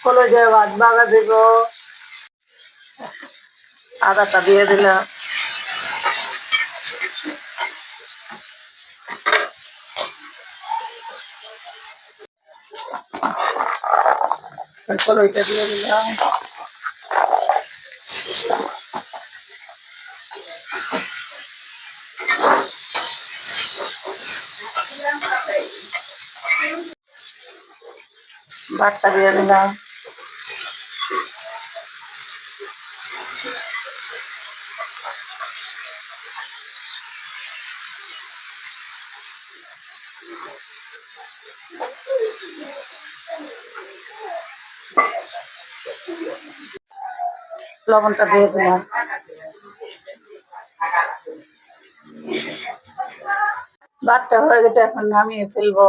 কলেজে ভাত বাগা দিব, আদাটা দিয়ে দিলাম। কলইটা দিয়ে দিলাম। ভাতটা দিয়ে দিলাম। লবণটা দিয়ে দিলাম। ভাতটা হয়ে গেছে, এখন নামিয়ে ফেলবো।